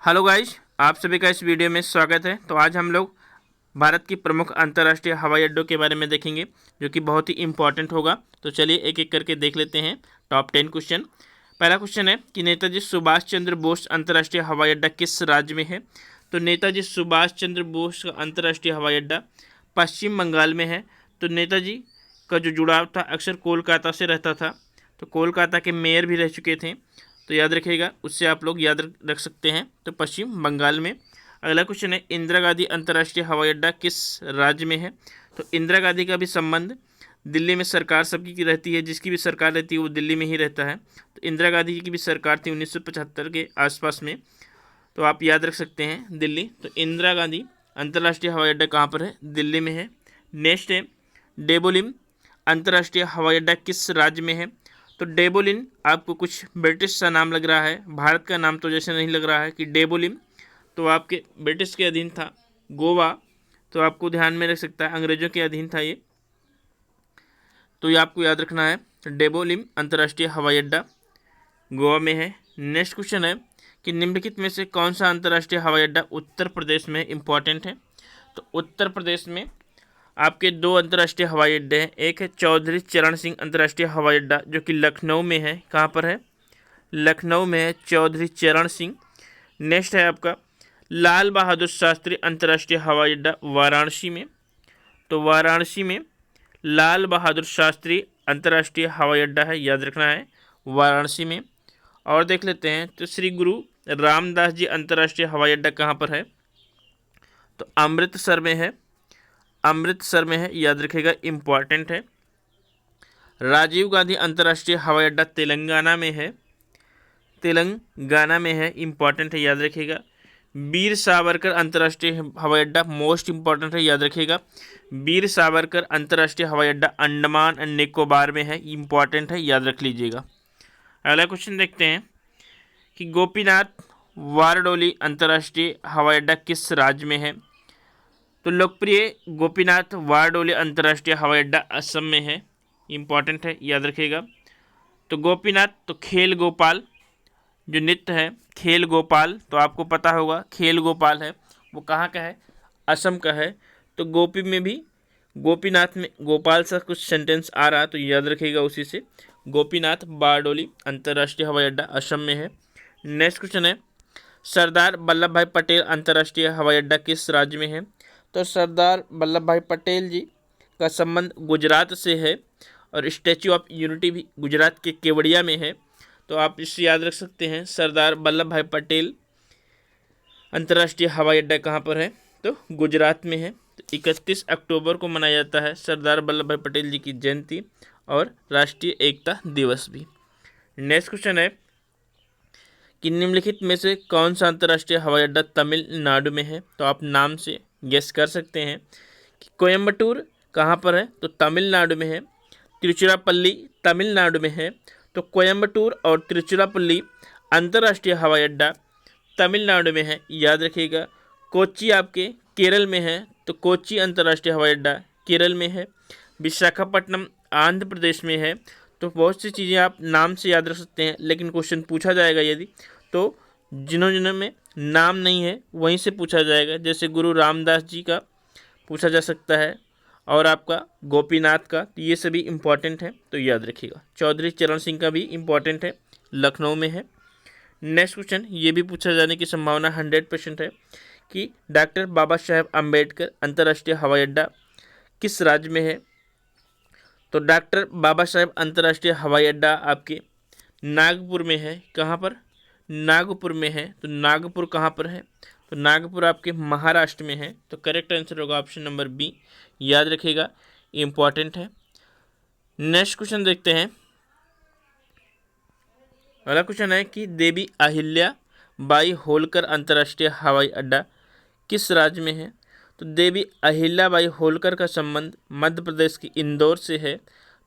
Hello guys, आप सभी का इस वीडियो में स्वागत है। तो आज हम लोग भारत की प्रमुख अंतर्राष्ट्रीय हवाई अड्डों के बारे में देखेंगे, जो कि बहुत ही इंपॉर्टेंट होगा। तो चलिए एक एक करके देख लेते हैं टॉप 10 क्वेश्चन। पहला क्वेश्चन है कि नेताजी सुभाष चंद्र बोस अंतर्राष्ट्रीय हवाई अड्डा किस राज्य में है। तो नेताजी सुभाष चंद्र बोस का अंतर्राष्ट्रीय हवाई अड्डा पश्चिम बंगाल में है। तो नेताजी का जो जुड़ाव था अक्सर कोलकाता से रहता था, तो कोलकाता के मेयर भी रह चुके थे, तो याद रखिएगा, उससे आप लोग याद रख सकते हैं। तो पश्चिम बंगाल में। अगला क्वेश्चन है इंदिरा गांधी अंतर्राष्ट्रीय हवाई अड्डा किस राज्य में है। तो इंदिरा गांधी का भी संबंध दिल्ली में सरकार सबकी की रहती है, जिसकी भी सरकार रहती है वो दिल्ली में ही रहता है। तो इंदिरा गांधी की भी सरकार थी 1975 के आसपास में, तो आप याद रख सकते हैं दिल्ली। तो इंदिरा गांधी अंतर्राष्ट्रीय हवाई अड्डा कहाँ पर है, दिल्ली में है। नेक्स्ट है डेबोलिम अंतर्राष्ट्रीय हवाई अड्डा किस राज्य में है। तो डेबोलिन आपको कुछ ब्रिटिश सा नाम लग रहा है, भारत का नाम तो जैसे नहीं लग रहा है कि डेबोलिम, तो आपके ब्रिटिश के अधीन था। गोवा, तो आपको ध्यान में रख सकता है अंग्रेजों के अधीन था ये, तो ये आपको याद रखना है। डेबोलिम अंतर्राष्ट्रीय हवाई अड्डा गोवा में है। नेक्स्ट क्वेश्चन है कि निम्नलिखित में से कौन सा अंतर्राष्ट्रीय हवाई अड्डा उत्तर प्रदेश में इंपॉर्टेंट है। तो उत्तर प्रदेश में आपके दो अंतर्राष्ट्रीय हवाई अड्डे हैं। एक है चौधरी चरण सिंह अंतर्राष्ट्रीय हवाई अड्डा, जो कि लखनऊ में है। कहाँ पर है, लखनऊ में है चौधरी चरण सिंह। नेक्स्ट है आपका लाल बहादुर शास्त्री अंतर्राष्ट्रीय हवाई अड्डा वाराणसी में। तो वाराणसी में लाल बहादुर शास्त्री अंतर्राष्ट्रीय हवाई अड्डा है, याद रखना है, वाराणसी में। और देख लेते हैं तो श्री गुरु रामदास जी अंतर्राष्ट्रीय हवाई अड्डा कहाँ पर है। तो अमृतसर में है, अमृतसर में है, याद रखिएगा, इम्पॉर्टेंट है। राजीव गांधी अंतर्राष्ट्रीय हवाई अड्डा तेलंगाना में है, तेलंगाना में है, इम्पॉर्टेंट है, याद रखिएगा। वीर सावरकर अंतर्राष्ट्रीय हवाई अड्डा मोस्ट इम्पॉर्टेंट है, याद रखिएगा। वीर सावरकर अंतर्राष्ट्रीय हवाई अड्डा अंडमान एंड निकोबार में है, इम्पॉर्टेंट है, याद रख लीजिएगा। अगला क्वेश्चन देखते हैं कि गोपीनाथ वारडोली अंतर्राष्ट्रीय हवाई अड्डा किस राज्य में है। तो लोकप्रिय गोपीनाथ वारडोली अंतर्राष्ट्रीय हवाई अड्डा असम में है, इम्पॉर्टेंट है, याद रखिएगा। तो गोपीनाथ, तो खेल गोपाल जो नृत्य है, खेल गोपाल, तो आपको पता होगा खेल गोपाल है, वो कहाँ का है, असम का है। तो गोपी में भी गोपीनाथ में गोपाल सा कुछ सेंटेंस आ रहा, तो याद रखिएगा उसी से। गोपीनाथ बारडोली अंतर्राष्ट्रीय हवाई अड्डा असम में है। नेक्स्ट क्वेश्चन है सरदार वल्लभ भाई पटेल अंतर्राष्ट्रीय हवाई अड्डा किस राज्य में है। तो सरदार वल्लभ भाई पटेल जी का संबंध गुजरात से है, और स्टैच्यू ऑफ यूनिटी भी गुजरात के केवड़िया में है, तो आप इससे याद रख सकते हैं। सरदार वल्लभ भाई पटेल अंतर्राष्ट्रीय हवाई अड्डा कहाँ पर है, तो गुजरात में है। तो 31 अक्टूबर को मनाया जाता है सरदार वल्लभ भाई पटेल जी की जयंती और राष्ट्रीय एकता दिवस भी। नेक्स्ट क्वेश्चन है कि निम्नलिखित में से कौन सा अंतर्राष्ट्रीय हवाई अड्डा तमिलनाडु में है। तो आप नाम से गेस कर सकते हैं कि कोयम्बटूर कहाँ पर है, तो तमिलनाडु में है। तिरुचिरापल्ली तमिलनाडु में है। तो कोयम्बटूर और तिरुचिरापल्ली अंतर्राष्ट्रीय हवाई अड्डा तमिलनाडु में है, याद रखिएगा। कोच्चि आपके केरल में है, तो कोच्चि अंतर्राष्ट्रीय हवाई अड्डा केरल में है। विशाखापट्टनम आंध्र प्रदेश में है। तो बहुत सी चीज़ें आप नाम से याद रख सकते हैं, लेकिन क्वेश्चन पूछा जाएगा यदि, तो जिन्हों में नाम नहीं है वहीं से पूछा जाएगा। जैसे गुरु रामदास जी का पूछा जा सकता है, और आपका गोपीनाथ का, तो ये सभी इम्पॉर्टेंट है, तो याद रखिएगा। चौधरी चरण सिंह का भी इम्पॉर्टेंट है, लखनऊ में है। नेक्स्ट क्वेश्चन ये भी पूछा जाने की संभावना 100% है कि डॉक्टर बाबा साहेब अम्बेडकर अंतर्राष्ट्रीय हवाई अड्डा किस राज्य में है। तो डॉक्टर बाबा साहेब अंतर्राष्ट्रीय हवाई अड्डा आपके नागपुर में है। कहाँ पर, नागपुर में है। तो नागपुर कहाँ पर है, तो नागपुर आपके महाराष्ट्र में है। तो करेक्ट आंसर होगा ऑप्शन नंबर बी, याद रखिएगा, इम्पॉर्टेंट है। नेक्स्ट क्वेश्चन देखते हैं। अगला क्वेश्चन है कि देवी अहिल्या बाई होलकर अंतर्राष्ट्रीय हवाई अड्डा किस राज्य में है। तो देवी अहिल्या बाई होलकर का संबंध मध्य प्रदेश के इंदौर से है।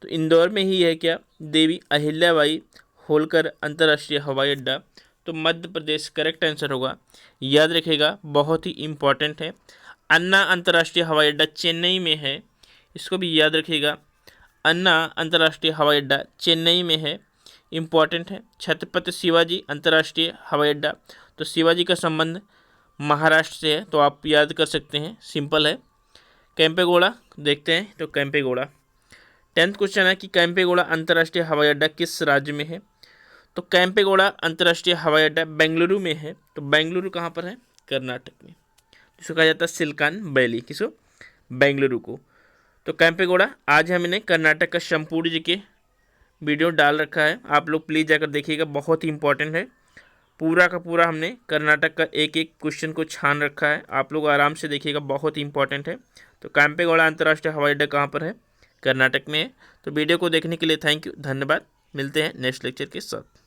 तो इंदौर में ही है क्या, देवी अहिल्या बाई होलकर अंतर्राष्ट्रीय हवाई अड्डा, तो मध्य प्रदेश करेक्ट आंसर होगा, याद रखिएगा, बहुत ही इम्पॉर्टेंट है। अन्ना अंतर्राष्ट्रीय हवाई अड्डा चेन्नई में है, इसको भी याद रखिएगा। अन्ना अंतर्राष्ट्रीय हवाई अड्डा चेन्नई में है, इम्पॉर्टेंट है। छत्रपति शिवाजी अंतर्राष्ट्रीय हवाई अड्डा, तो शिवाजी का संबंध महाराष्ट्र से है, तो आप याद कर सकते हैं, सिंपल है। कैंपेगौड़ा देखते हैं, तो कैंपेगौड़ा 10th क्वेश्चन है कि कैंपेगौड़ा अंतर्राष्ट्रीय हवाई अड्डा किस राज्य में है। तो कैंपेगौड़ा अंतर्राष्ट्रीय हवाई अड्डा बेंगलुरु में है। तो बेंगलुरु कहाँ पर है, कर्नाटक में, जिसको कहा जाता है सिलिकॉन वैली, किसको, बेंगलुरु को। तो कैंपेगौड़ा, आज हमने कर्नाटक का शंपूरी जी के वीडियो डाल रखा है, आप लोग प्लीज़ जाकर देखिएगा, बहुत ही इंपॉर्टेंट है। पूरा का पूरा हमने कर्नाटक का एक एक क्वेश्चन को छान रखा है, आप लोग आराम से देखिएगा, बहुत ही इंपॉर्टेंट है। तो कैंपेगौड़ा अंतर्राष्ट्रीय हवाई अड्डा कहाँ पर है, कर्नाटक में है। तो वीडियो को देखने के लिए थैंक यू, धन्यवाद। मिलते हैं नेक्स्ट लेक्चर के साथ।